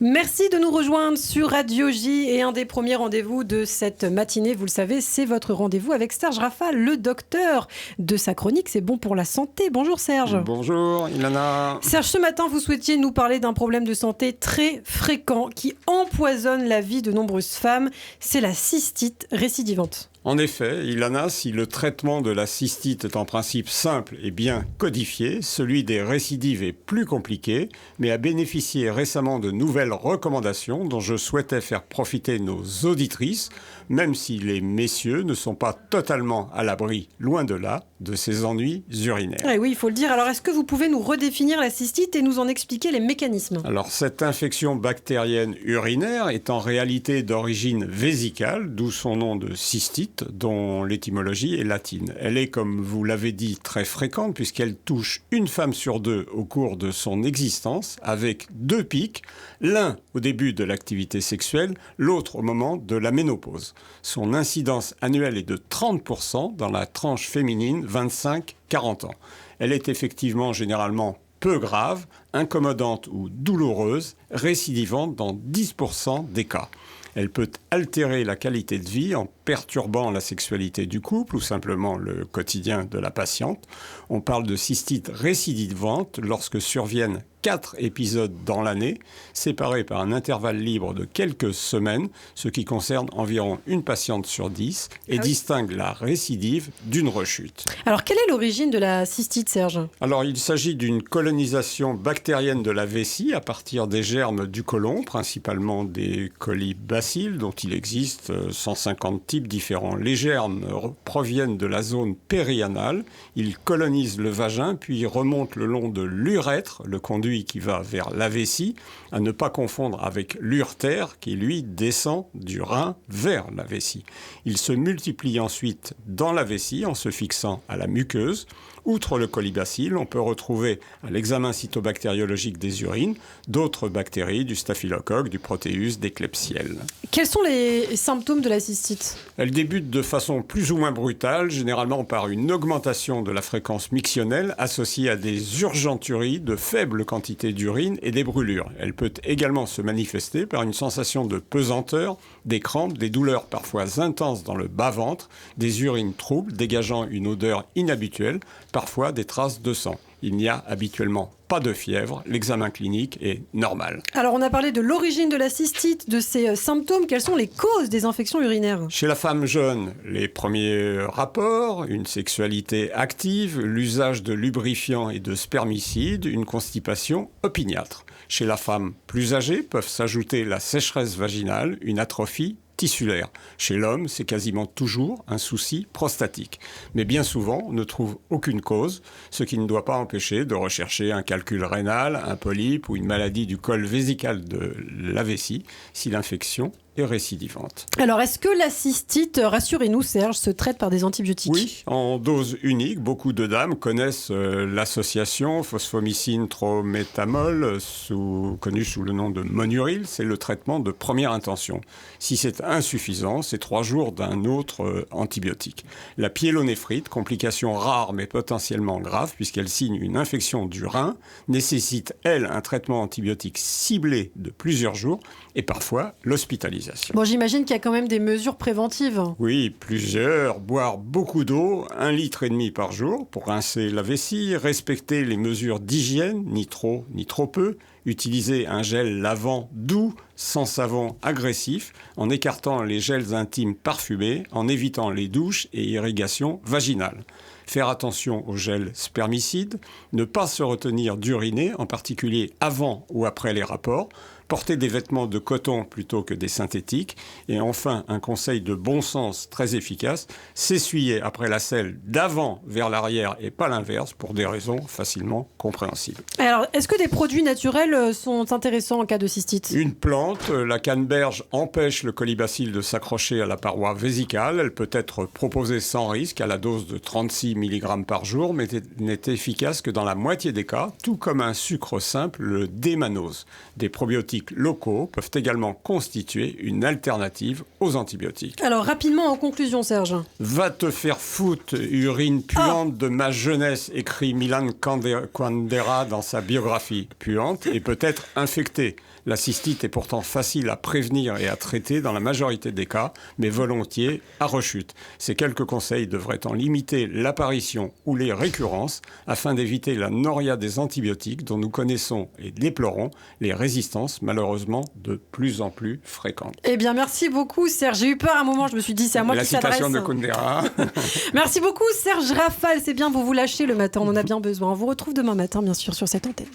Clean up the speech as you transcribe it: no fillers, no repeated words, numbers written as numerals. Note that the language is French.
Merci de nous rejoindre sur Radio J et un des premiers rendez-vous de cette matinée, vous le savez, c'est votre rendez-vous avec Serge Rafal, le docteur de sa chronique C'est bon pour la santé. Bonjour Serge. Bonjour Ilana. Serge, ce matin vous souhaitiez nous parler d'un problème de santé très fréquent qui empoisonne la vie de nombreuses femmes, c'est la cystite récidivante. En effet, Ilana, si le traitement de la cystite est en principe simple et bien codifié, celui des récidives est plus compliqué, mais a bénéficié récemment de nouvelles recommandations dont je souhaitais faire profiter nos auditrices, même si les messieurs ne sont pas totalement à l'abri, loin de là, de ces ennuis urinaires. Ah oui, il faut le dire. Alors, est-ce que vous pouvez nous redéfinir la cystite et nous en expliquer les mécanismes ? Alors, cette infection bactérienne urinaire est en réalité d'origine vésicale, d'où son nom de cystite, dont l'étymologie est latine. Elle est, comme vous l'avez dit, très fréquente puisqu'elle touche une femme sur deux au cours de son existence, avec deux pics, l'un au début de l'activité sexuelle, l'autre au moment de la ménopause. Son incidence annuelle est de 30% dans la tranche féminine 25-40 ans. Elle est effectivement généralement peu grave, incommodante ou douloureuse, récidivante dans 10% des cas. Elle peut altérer la qualité de vie en perturbant la sexualité du couple ou simplement le quotidien de la patiente. On parle de cystite récidivante lorsque surviennent 4 épisodes dans l'année, séparés par un intervalle libre de quelques semaines, ce qui concerne environ une patiente sur 10 et distingue la récidive d'une rechute. Alors, quelle est l'origine de la cystite, Serge ? Alors, il s'agit d'une colonisation bactérienne de la vessie à partir des germes du côlon, principalement des colibacilles, dont il existe 150 types différents. Les germes proviennent de la zone périanale, ils colonisent le vagin, puis remontent le long de l'urètre, le conduit qui va vers la vessie, à ne pas confondre avec l'urtère qui, lui, descend du rein vers la vessie. Il se multiplie ensuite dans la vessie en se fixant à la muqueuse. Outre le colibacille, on peut retrouver à l'examen cytobactériologique des urines d'autres bactéries, du staphylocoque, du proteus, des klebsielles. Quels sont les symptômes de la cystite ? Elle débute de façon plus ou moins brutale, généralement par une augmentation de la fréquence mictionnelle associée à des urgenturies de faible quantité d'urine et des brûlures. Elle peut également se manifester par une sensation de pesanteur, des crampes, des douleurs parfois intenses dans le bas-ventre, des urines troubles dégageant une odeur inhabituelle, parfois des traces de sang. Il n'y a habituellement pas de fièvre, l'examen clinique est normal. Alors on a parlé de l'origine de la cystite, de ses symptômes. Quelles sont les causes des infections urinaires ? Chez la femme jeune, les premiers rapports, une sexualité active, l'usage de lubrifiants et de spermicides, une constipation opiniâtre. Chez la femme plus âgée peuvent s'ajouter la sécheresse vaginale, une atrophie tissulaire. Chez l'homme, c'est quasiment toujours un souci prostatique. Mais bien souvent, on ne trouve aucune cause, ce qui ne doit pas empêcher de rechercher un calcul rénal, un polype ou une maladie du col vésical de la vessie si l'infection est récidivante. Alors, est-ce que la cystite, rassurez-nous Serge, se traite par des antibiotiques ? Oui, en dose unique. Beaucoup de dames connaissent l'association phosphomycine-trométamol, connue sous le nom de Monuril. C'est le traitement de première intention. Si c'est insuffisant, c'est 3 jours d'un autre antibiotique. La pyélonéphrite, complication rare mais potentiellement grave puisqu'elle signe une infection du rein, nécessite, elle, un traitement antibiotique ciblé de plusieurs jours et parfois l'hospitalisation. Bon, j'imagine qu'il y a quand même des mesures préventives. Oui, plusieurs. Boire beaucoup d'eau, 1,5 litre par jour pour rincer la vessie, respecter les mesures d'hygiène, ni trop ni trop peu, utiliser un gel lavant doux, sans savon agressif, en écartant les gels intimes parfumés, en évitant les douches et irrigations vaginales. Faire attention aux gels spermicides, ne pas se retenir d'uriner, en particulier avant ou après les rapports, porter des vêtements de coton plutôt que des synthétiques, et enfin, un conseil de bon sens très efficace, s'essuyer après la selle d'avant vers l'arrière et pas l'inverse, pour des raisons facilement compréhensibles. Alors, est-ce que des produits naturels sont intéressants en cas de cystite ? Une plante, la canneberge, empêche le colibacille de s'accrocher à la paroi vésicale. Elle peut être proposée sans risque à la dose de 36 mg par jour, mais n'est efficace que dans la moitié des cas, tout comme un sucre simple, le démanose. Des probiotiques locaux peuvent également constituer une alternative aux antibiotiques. Alors, rapidement, en conclusion, Serge. Va te faire foutre, urine puante de ma jeunesse, écrit Milan Kundera dans sa biographie. Puante et peut-être infectée. La cystite est pourtant facile à prévenir et à traiter dans la majorité des cas, mais volontiers à rechute. Ces quelques conseils devraient en limiter l'apparition ou les récurrences afin d'éviter la noria des antibiotiques dont nous connaissons et déplorons les résistances malheureusement de plus en plus fréquentes. Eh bien, merci beaucoup, Serge. J'ai eu peur à un moment, je me suis dit, c'est à moi qui s'adresse. La citation de Kundera. Merci beaucoup, Serge Rafal. C'est bien, vous vous lâchez le matin, on en a bien besoin. On vous retrouve demain matin, bien sûr, sur cette antenne.